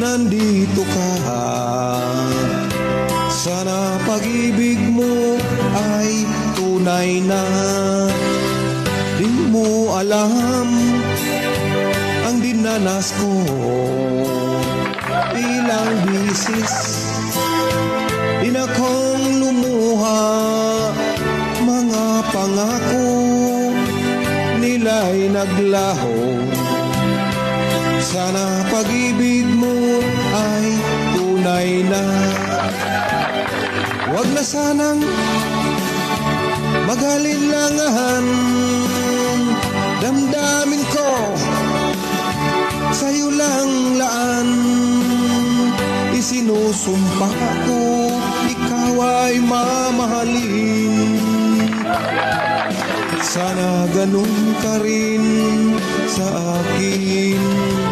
nandito ka. Sana pag-ibig mo ay tunay na. Di mo alam ang dinanas ko. Ilang bisis din akong lumuha. Mga pangako nila'y naglaho. Sana pag-ibig mo ay tunay na. Huwag na sanang maghalinlangan. Damdamin ko sa'yo lang laan. Isinusumpa ko ikaw ay mamahalin. Sana ganun ka rin sa akin.